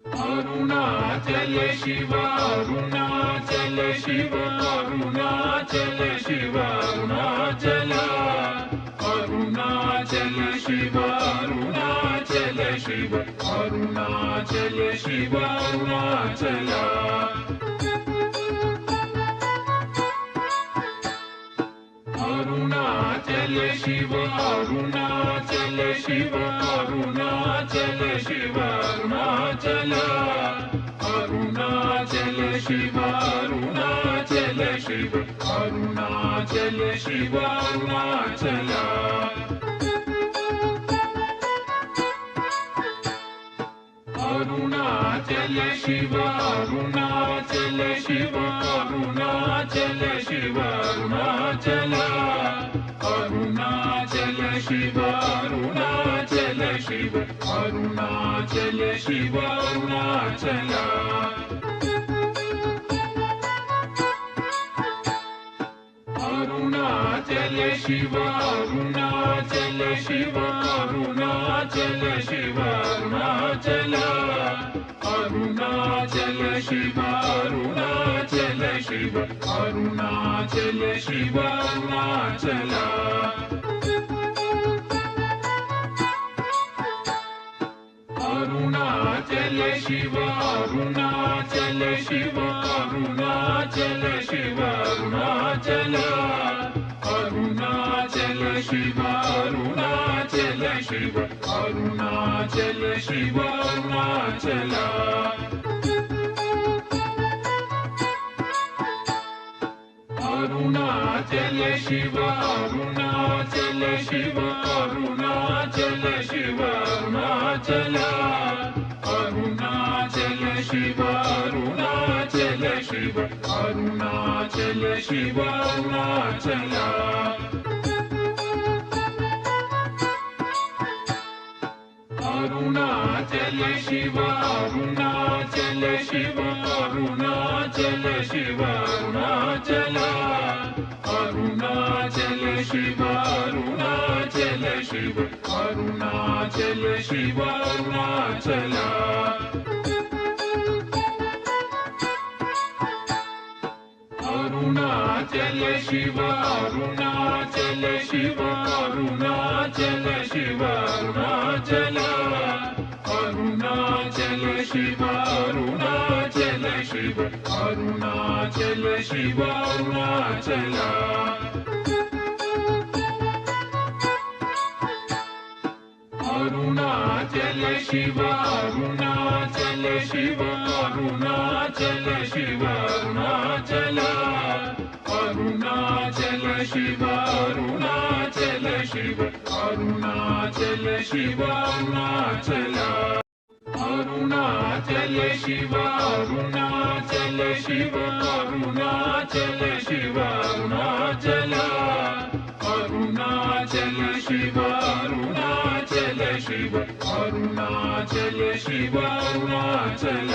Arunachal Shiv Arunachal Shiv Arunachal Shiv Arunachal Arunachal Shiv Arunachal Shiv Arunachal Shiv Arunachal Arunachal Shiv Arunachal Shiv Arunachal Shiv Arunachal Arunachal Shiv Arunachal Shiv Arunachal Shiv Arunachal Arunachal Shiv Arunachal Shiv Arunachal Shiv Arunachal Arunachal Shiv Arunachal Shiv Arunachal Shiv Arunachal Arunachal Shiv Arunachal Shiv Arunachal Shiv Arunachal Arunachal Shiv Arunachal Shiv Arunachal Shiv Arunachal Arunachal Shiv Arunachal Shiv Arunachal Shiv Arunachal Arunachal Shiv Arunachal Shiv Arunachal Shiv Arunachal Arunachal Shiv Arunachal Shiv Arunachal Shiv Arunachal Arunachal Shiv Arunachal Shiv Arunachal Shiv Arunachal Arunachal Shiv Arunachal Shiv Arunachal Shiv Arunachal Arunachal Shiv Arunachal Shiv Arunachal Shiv Arunachal Arunachal Shiv Arunachal Shiv Arunachal Shiv Arunachal Arunachal Shiv Arunachal Shiv Arunachal Shiv Arunachal Arunachal Shiv Arunachal Shiv Arunachal Shiv Arunachal Arunachal Shiv Arunachal Shiv Arunachal Shiv Arunachal Arunachal Shiv Arunachal Shiv Arunachal Shiv Arunachal Arunachal Shiv Arunachal Shiv Arunachal Shiv Arunachal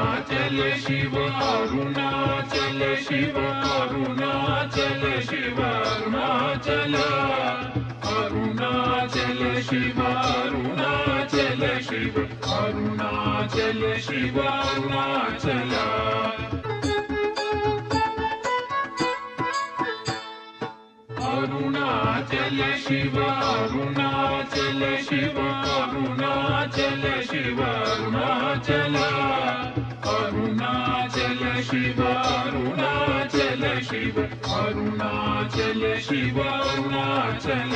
Arunachal Shiv Arunachal Shiv Arunachal Shiv Arunachal Arunachal Shiv Arunachal Shiv Arunachal Shiv Arunachal Arunachal Shiv Arunachal Shiv Arunachal Shiv Arunachal Arunachal Shiv Arunachal Shiv Arunachal Shiv Arunachal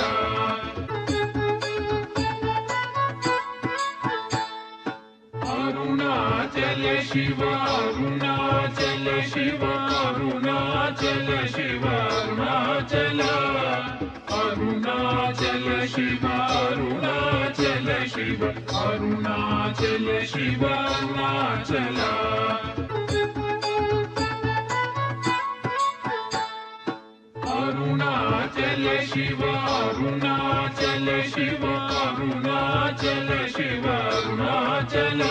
Arunachal Shiv Arunachal Shiv Arunachal Shiv Arunachal Arunachal Shiv Arunachal Shiv Arunachal Shiv Arunachal Arunachal Shiv Arunachal Shiv Arunachal Shiv Arunachal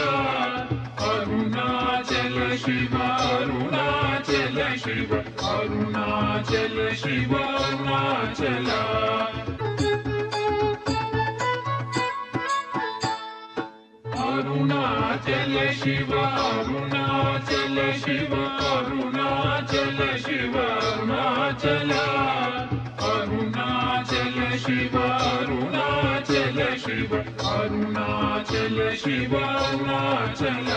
Arunachal Shiv Arunachal Shiv Arunachal Shiv Arunachal Arunachal Shiv Arunachal Shiv Arunachal Shiv Arunachal Arunachal Shiv Arunachal Shiv Arunachal Shiv Arunachal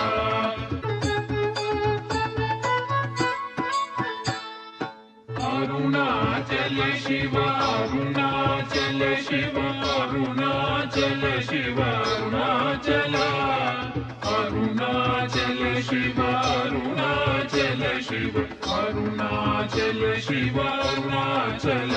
Arunachal Shiv Arunachal Shiv Arunachal Shiv Arunachal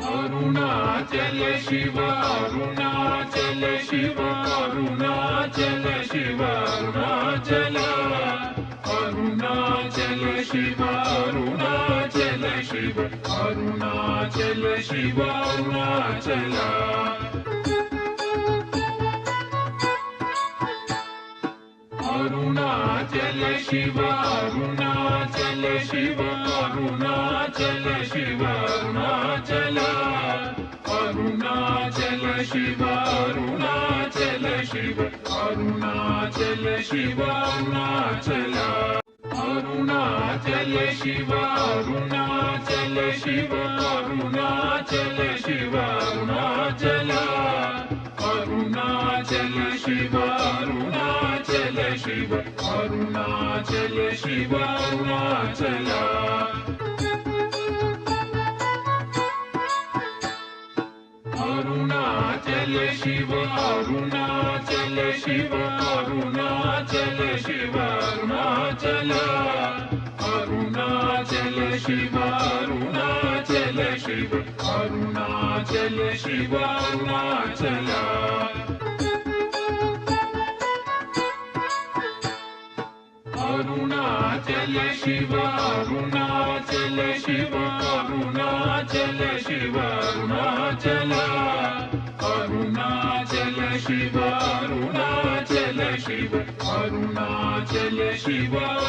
Arunachal Shiv Arunachal Shiv Arunachal Shiv Arunachal Arunachal Shiv Arunachal Shiv Arunachal Shiv Arunachal Arunachal Shiv Arunachal Shiv Arunachal Shiv Arunachal Arunachal Shiv Arunachal Shiv Arunachal Shiv Arunachal Arunachal Shiv Arunachal Shiv Arunachal Shiv Arunachal Arunachal Shiv Arunachal Shiv Arunachal Shiv Arunachal Arunachal Shiv Arunachal Shiv Arunachal Shiv Arunachal Arunachal Shiv Arunachal Shiv Arunachal Shiv Arunachal Arunachal Shiv Arunachal Shiv Arunachal Shiv Arunachal Arunachal Shiv Arunachal Shiv Arunachal Shiv Arunachal Arunachal Shiv Arunachal Shiv Arunachal Shiv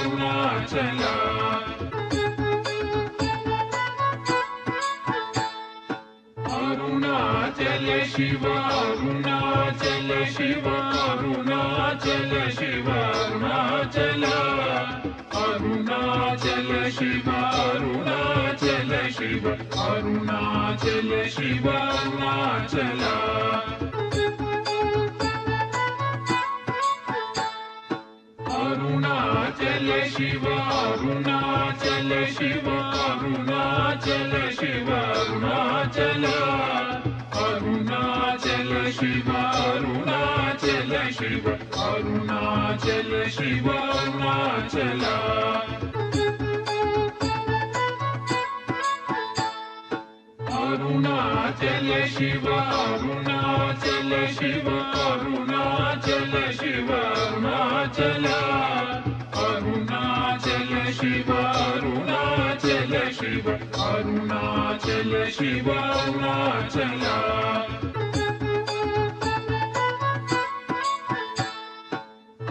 Arunachal Arunachal Shiv Arunachal Shiv Arunachal Shiv Arunachal Arunachal Shiv Arunachal Shiv Arunachal Shiv Arunachal Arunachal Shiv Arunachal Shiv Arunachal Shiv Arunachal Arunachal Shiv Arunachal Shiv Arunachal Shiv Arunachal Arunachal Shiv Arunachal Shiv Arunachal Shiv Arunachal Arunachal Shiv Arunachal Shiv Arunachal Shiv Arunachal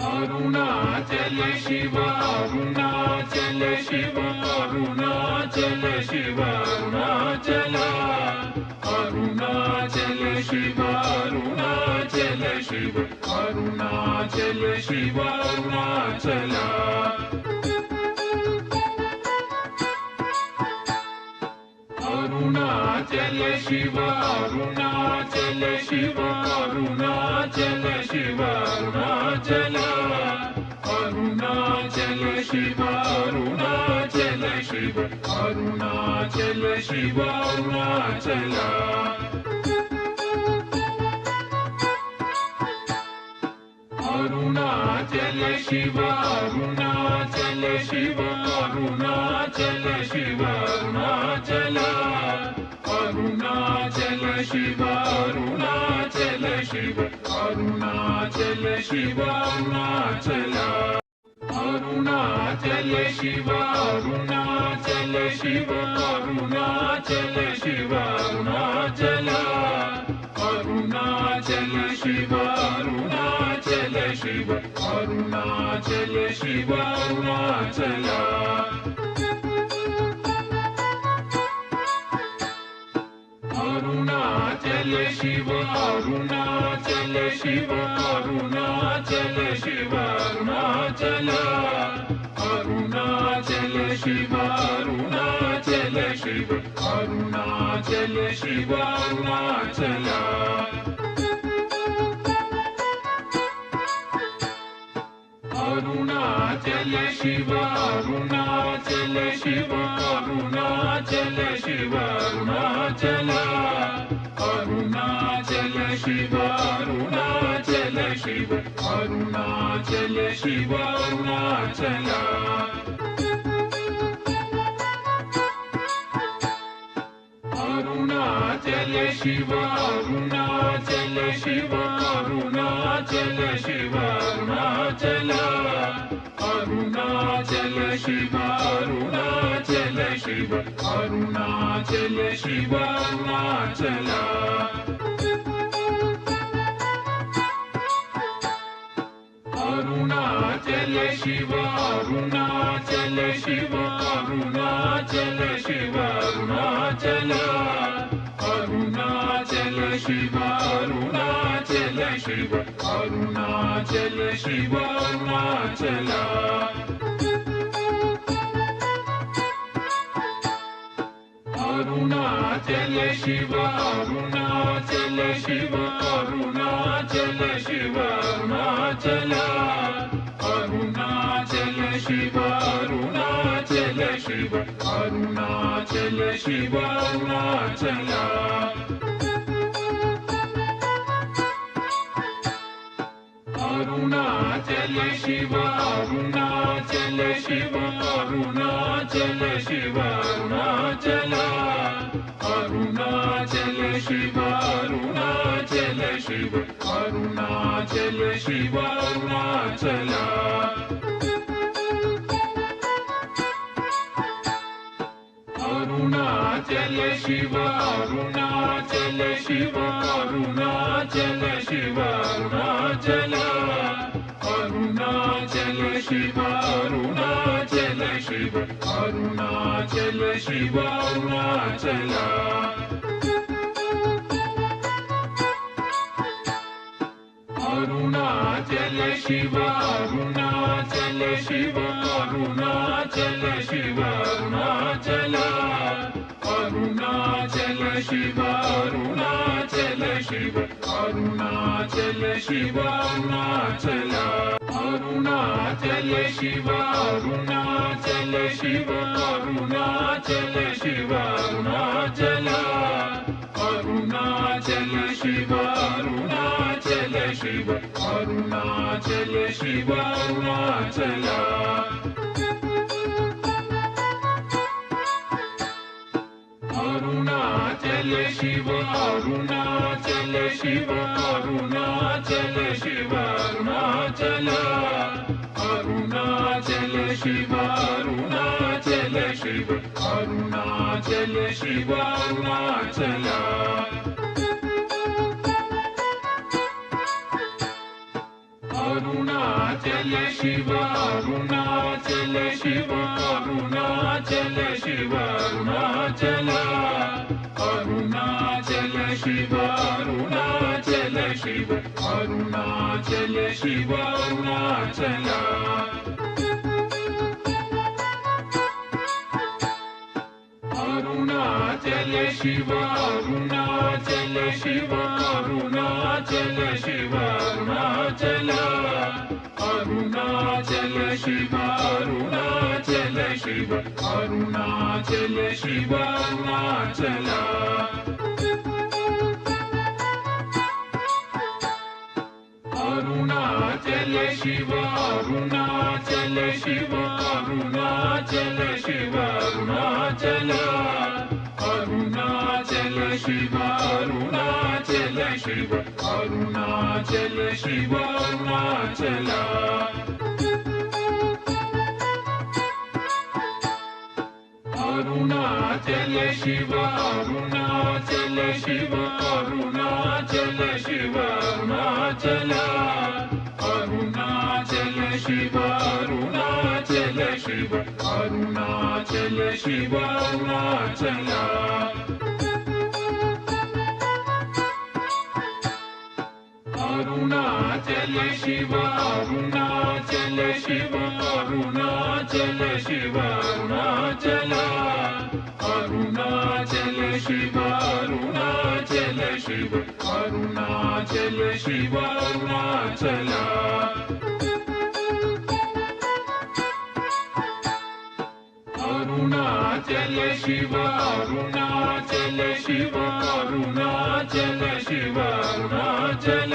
Arunachal Shiv Arunachal Shiv Arunachal Shiv Arunachal Arunachal Shiv Arunachal Shiv Arunachal Shiv Arunachal Arunachal Shiv Arunachal Shiv Arunachal Shiv Arunachal Arunachal Shiv Arunachal Shiv Arunachal Shiv Arunachal Arunachal Shiv Arunachal Shiv Arunachal Shiv Arunachal Arunachal Shiv Arunachal Shiv Arunachal Shiv Arunachal Arunachal Shiv Arunachal Shiv Arunachal Shiv Arunachal Arunachal Shiv Arunachal Shiv Arunachal Shiv Arunachal Arunachal Shiv Shiva Arunachal Shiva Arunachal Arunachal Shiva Arunachal Shiva Arunachal Shiva Arunachal Arunachal Shiva Arunachal Shiva Arunachal Shiva Arunachal Arunachal Shiva Arunachal Shiva Arunachal Shiva Arunachal Arunachal Shiva Arunachal Shiva Arunachal Shiva Arunachal Arunachal Shiva Arunachal Shiva Arunachal Shiva Arunachal Arunachal Shiva Arunachal Shiva Arunachal Shiva Arunachal Arunachal Shiva Arunachal Shiva Arunachal Shiva Arunachal Arunachal Shiva Arunachal Shiva Arunachal Shiva Arunachal Arunachal Shiva Arunachal Shiva Arunachal Shiva Arunachal Arunachal Shiva Arunachal Shiva Arunachal Shiva Arunachal Arunachal Shiva Arunachal Shiva Arunachal Shiva Arunachal Arunachal Shiva Arunachal Shiva Arunachal Shiva Arunachal Arunachal Shiva Arunachal Shiva Arunachal Shiva Arunachal Arunachal Shiva Arunachal Shiva Arunachal Shiva Arunachal Arunachal Shiva Arunachal Shiva Arunachal Shiva Arunachal Arunachal Shiva Arunachal Shiva Arunachal Shiva Arunachal Arunachal Shiva Arunachal Shiva Arunachal Shiva Arunachal Arunachal Shiva Arunachal Shiva Arunachal Shiva Arunachal Arunachal Shiva Arunachal Shiva Arunachal Shiva Arunachal Arunachal Shiva Arunachal Shiva Arunachal Shiva Arunachal Arunachal Shiva Arunachal Shiva Arunachal Shiva Arunachal Arunachal Shiva Arunachal Shiva Arunachal Shiva Arunachal Arunachal Shiva Arunachal Shiva Arunachal Shiva Arunachal Arunachal Shiva Arunachal Shiva Arunachal Shiva Arunachal Arunachal Shiva Arunachal Shiva Arunachal Shiva Arunachal Arunachal Shiva Arunachal Shiva Arunachal Shiva Arunachal Arunachal Shiva Arunachal Shiva Arunachal Shiva Arunachal Arunachal Shiv Arunachal Shiv Arunachal Shiv Arunachal Arunachal Shiv Arunachal Shiv Arunachal Shiv Arunachal Arunachal Shiv Arunachal Shiv Arunachal Shiv Arunachal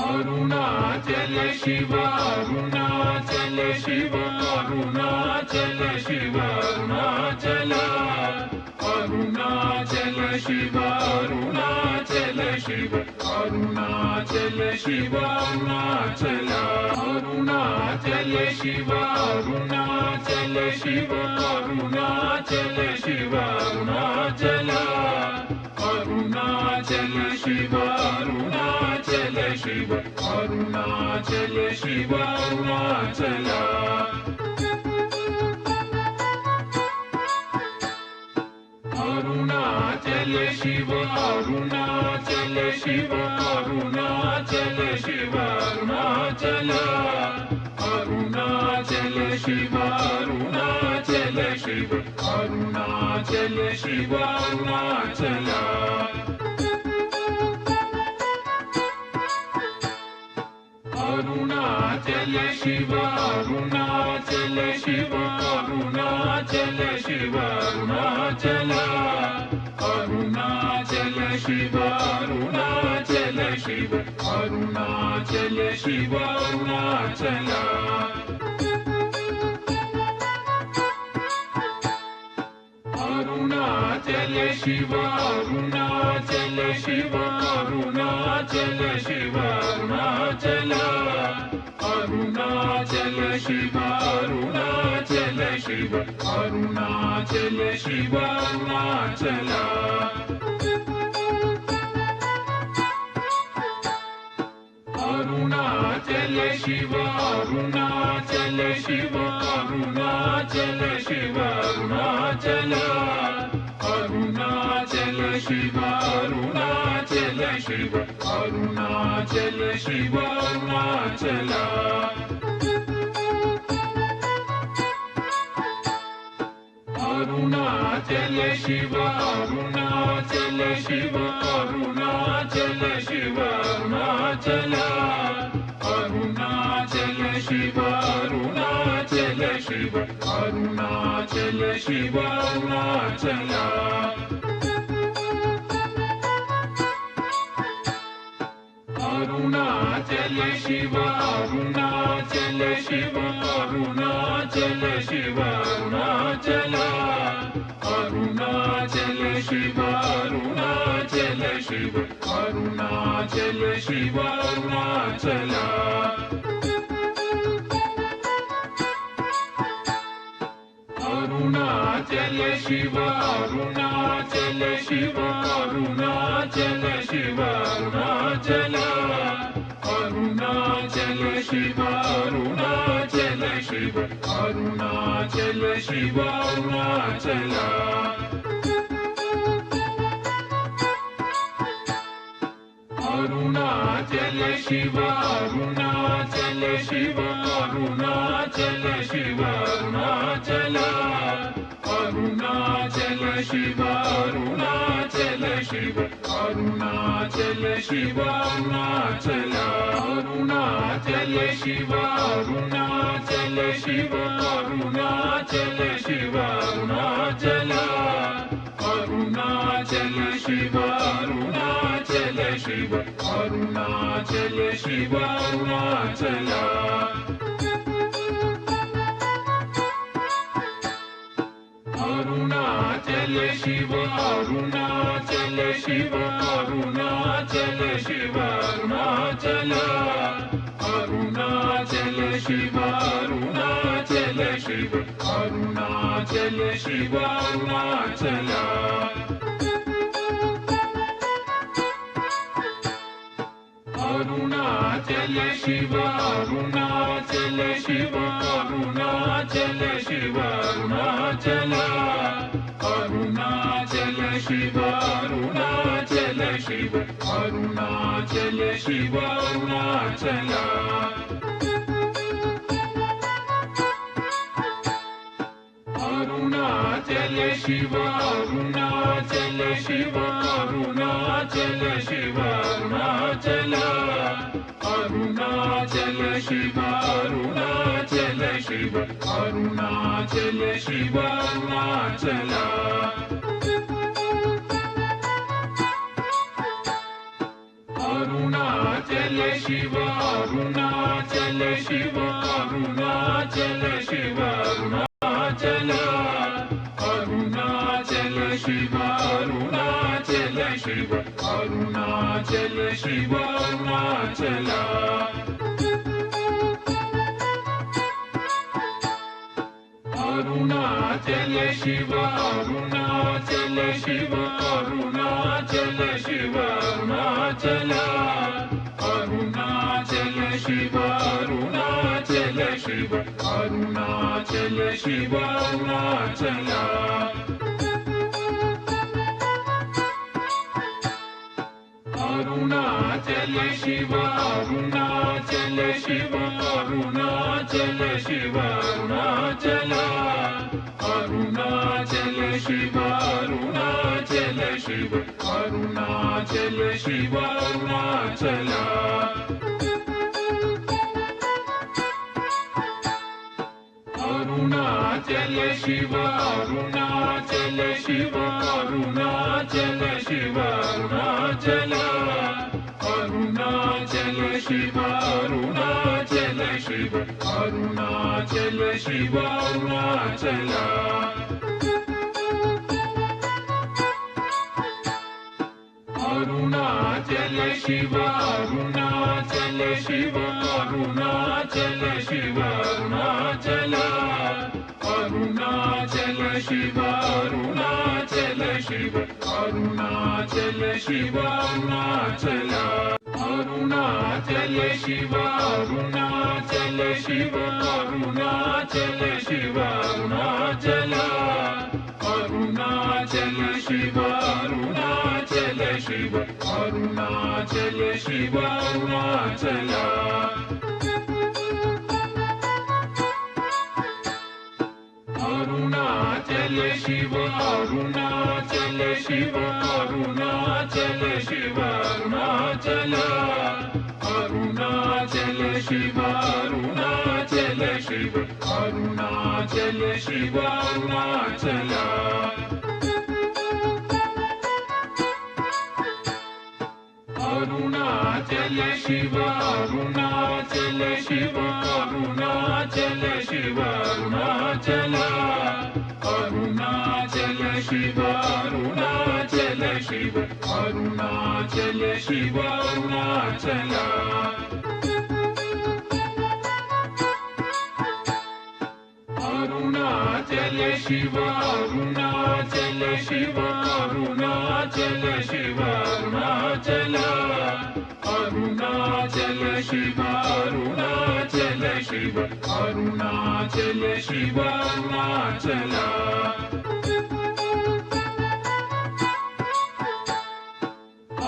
Arunachal Shiv Arunachal Shiv Arunachal Shiv Arunachal Arunachal Shiv Arunachal Shiv Arunachal Shiv Arunachal Arunachal Shiv Arunachal Shiv Arunachal Shiv Arunachal Arunachal Shiv Arunachal Shiv Arunachal Shiv Arunachal Arunachal Shiv Arunachal Shiv Arunachal Shiv Arunachal Arunachal Shiv Arunachal Shiv Arunachal Shiv Arunachal Arunachal Shiv Arunachal Shiv Arunachal Shiv Arunachal Arunachal Shiv Arunachal Shiv Arunachal Shiv Arunachal Arunachal Shiv Arunachal Shiv Arunachal Shiv Arunachal Arunachal Shiv Arunachal Shiv Arunachal Shiv Arunachal Arunachal Shiv Arunachal Shiv Arunachal Shiv Arunachal Arunachal Shiv Arunachal Shiv Arunachal Shiv Arunachal Arunachal Shiv Arunachal Shiv Arunachal Shiv Arunachal Arunachal Shiv Arunachal Shiv Arunachal Shiv Arunachal Arunachal Shiv Arunachal Shiv Arunachal Shiv Arunachal Arunachal Shiv Arunachal Shiv Arunachal Shiv Arunachal Arunachal Shiv Arunachal Shiv Arunachal Shiv Arunachal Arunachal Shiv Arunachal Shiv Arunachal Shiv Arunachal Arunachal Shiv Arunachal Shiv Arunachal Shiv Arunachal Arunachal Shiv Arunachal Shiv Arunachal Shiv Arunachal Arunachal Shiv Arunachal Shiv Arunachal Shiv Arunachal Arunachal Shiv Arunachal Shiv Arunachal Shiv Arunachal Arunachal Shiv Arunachal Shiv Arunachal Shiv Arunachal Arunachal Shiv Arunachal Shiv Arunachal Shiv Arunachal Arunachal Shiv Arunachal Shiv Arunachal Shiv Arunachal Arunachal Arunachal Shiv Arunachal Shiv Arunachal Shiv Arunachal Arunachal Shiv Arunachal Shiv Arunachal Shiv Arunachal Arunachal Shiv Arunachal Shiv Arunachal Shiv Arunachal Arunachal Shiv Arunachal Shiv Arunachal Shiv Arunachal Arunachal Shiv Arunachal Shiv Arunachal Shiv Arunachal Arunachal Shiv Arunachal Shiv Arunachal Shiv Arunachal Arunachal Shiv Arunachal Shiv Arunachal Shiv Arunachal Arunachal Shiv Arunachal Shiv Arunachal Shiv Arunachal Arunachal Shiv Arunachal Shiv Arunachal Shiv Arunachal Arunachal Shiv Arunachal Shiv Arunachal Shiv Arunachal Arunachal Shiv Arunachal Shiv Arunachal Shiv Arunachal Arunachal Shiv Arunachal Shiv Arunachal Shiv Arunachal Arunachal Shiv Arunachal Shiv Arunachal Shiv Arunachal Arunachal Shiv Arunachal Shiv Arunachal Shiv Arunachal Arunachal Shiv Arunachal Shiv Arunachal Shiv Arunachal Arunachal Shiv Arunachal Shiv Arunachal Shiv Arunachal Arunachal Shiv Arunachal Shiv Arunachal Shiv Arunachal Arunachal Shiv Arunachal Shiv Arunachal Shiv Arunachal Arunachal Shiv Arunachal Shiv Arunachal Shiv Arunachal Arunachal Shiv Arunachal Shiv Arunachal Shiv Arunachal Arunachal Shiv Arunachal Shiv Arunachal Shiv Arunachal Arunachal Shiv Arunachal Shiv Arunachal Shiv Arunachal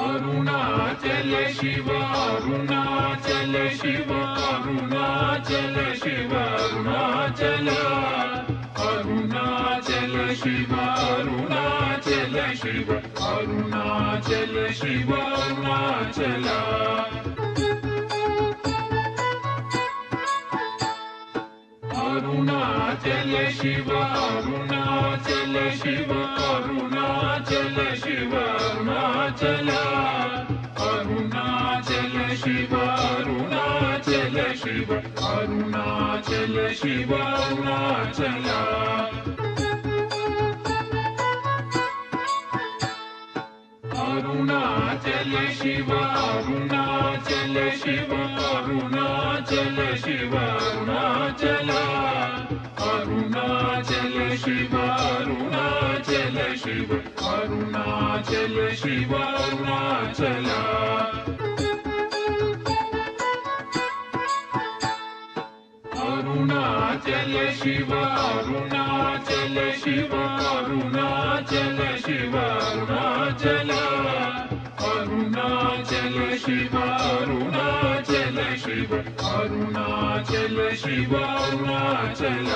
Arunachal Shiv Arunachal Shiv Arunachal Shiv Arunachal Arunachal Shiv Arunachal Shiv Arunachal Shiv Arunachal Arunachal Shiv Arunachal Shiv Arunachal Shiv Arunachal Arunachal Shiv Arunachal Shiv Arunachal Shiv Arunachal Arunachal Shiv Arunachal Shiv Arunachal Shiv Arunachal Arunachal Shiv Arunachal Shiv Arunachal Shiv Arunachal Arunachal Shiv Arunachal Shiv Arunachal Shiv Arunachal Arunachal Shiv Arunachal Shiv Arunachal Shiv Arunachal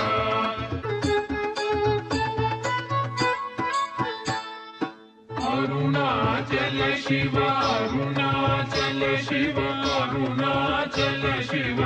Arunachal Shiv Arunachal Shiv Arunachal Shiv